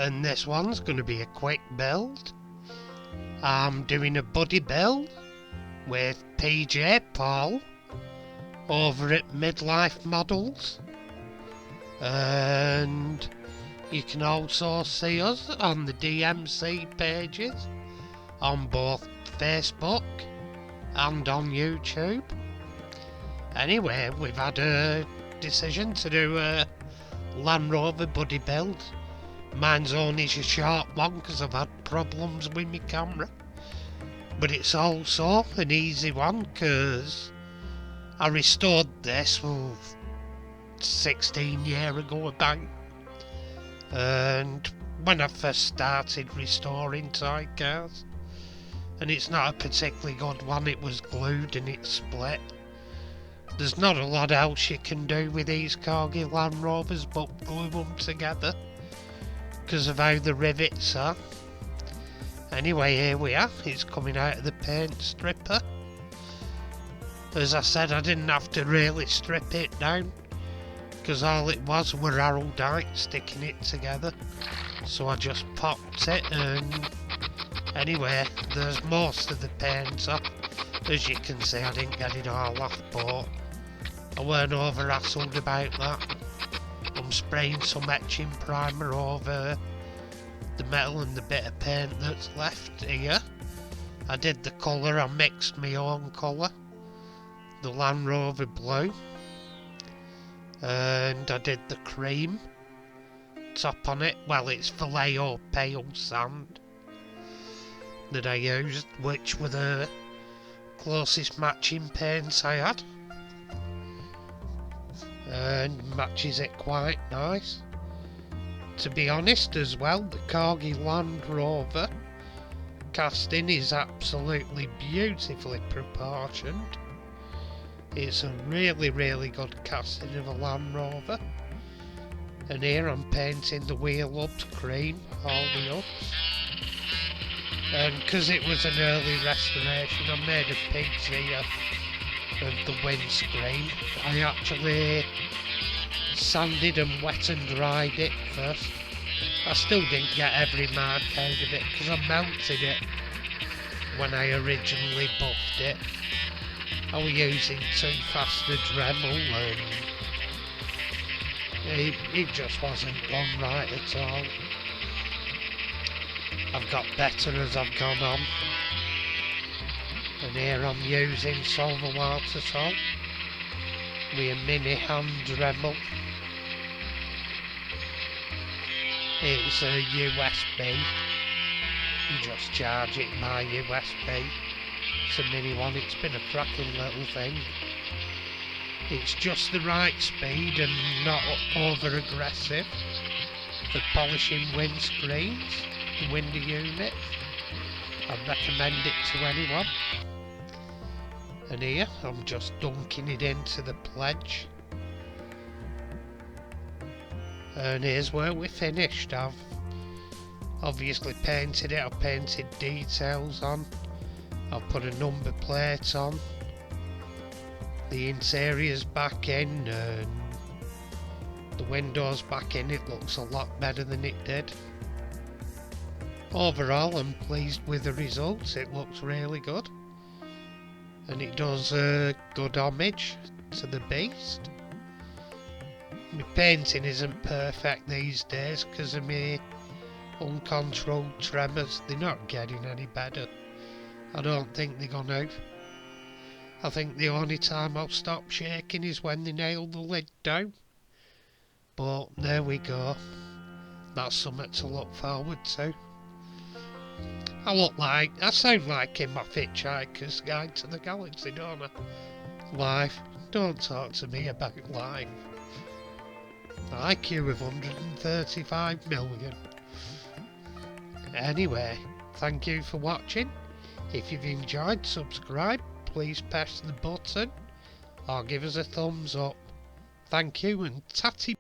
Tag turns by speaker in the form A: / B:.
A: and this one's going to be a quick build. I'm doing a buddy build with PJ Paul over at Midlife Models, and you can also see us on the DMC pages on both Facebook and on YouTube. Anyway, we've had a decision to do a Land Rover buddy build. Mine's only a short one because I've had problems with my camera, but it's also an easy one because I restored this 16 years ago about, and when I first started restoring toy cars, and it's not a particularly good one, it was glued and it split. There's not a lot else you can do with these corgi Land Rovers but glue them together because of how the rivets are. Anyway, here we are, it's coming out of the paint stripper. As I said, I didn't have to really strip it down because all it was were araldite sticking it together, so I just popped it, and anyway, there's most of the paint off. As you can see, I didn't get it all off, but I weren't over hassled about that. I'm spraying some etching primer over the metal and the bit of paint that's left here. I did the colour, I mixed my own colour, the Land Rover blue, and I did the cream top on it. Well, it's Vallejo pale sand that I used, which were the closest matching paints I had, and matches it quite nice. To be honest as well, the corgi Land Rover casting is absolutely beautifully proportioned. It's a really good casting of a Land Rover. And here I'm painting the wheel hubs cream, all the hubs. And because it was an early restoration, I made a pigs here of the windscreen. I actually sanded and wet and dried it first. I still didn't get every mark out of it because I melted it when I originally buffed it. I was using too fast a Dremel and it just wasn't done right at all. I've got better as I've gone on. And here I'm using silver water salt with a mini hand Dremel. It's a USB. You just charge it by USB. It's a mini one, it's been a cracking little thing. It's just the right speed and not over aggressive for polishing windscreens, the window unit. I'd recommend it to anyone. And here I'm just dunking it into the pledge. And here's where we finished. I've obviously painted it, I've painted details on, I've put a number plate on, the interior's back in, and the windows back in. It looks a lot better than it did. Overall, I'm pleased with the results. It looks really good, and it does a good homage to the beast. My painting isn't perfect these days because of my uncontrolled tremors. They're not getting any better. I don't think they're gonna. I think the only time I'll stop shaking is when they nail the lid down. But there we go. That's something to look forward to. I sound like in my Hitchhiker's Guide to the Galaxy, don't I? Life. Don't talk to me about life. IQ of 135 million. Anyway, thank you for watching. If you've enjoyed, subscribe. Please press the button or give us a thumbs up. Thank you and tatty.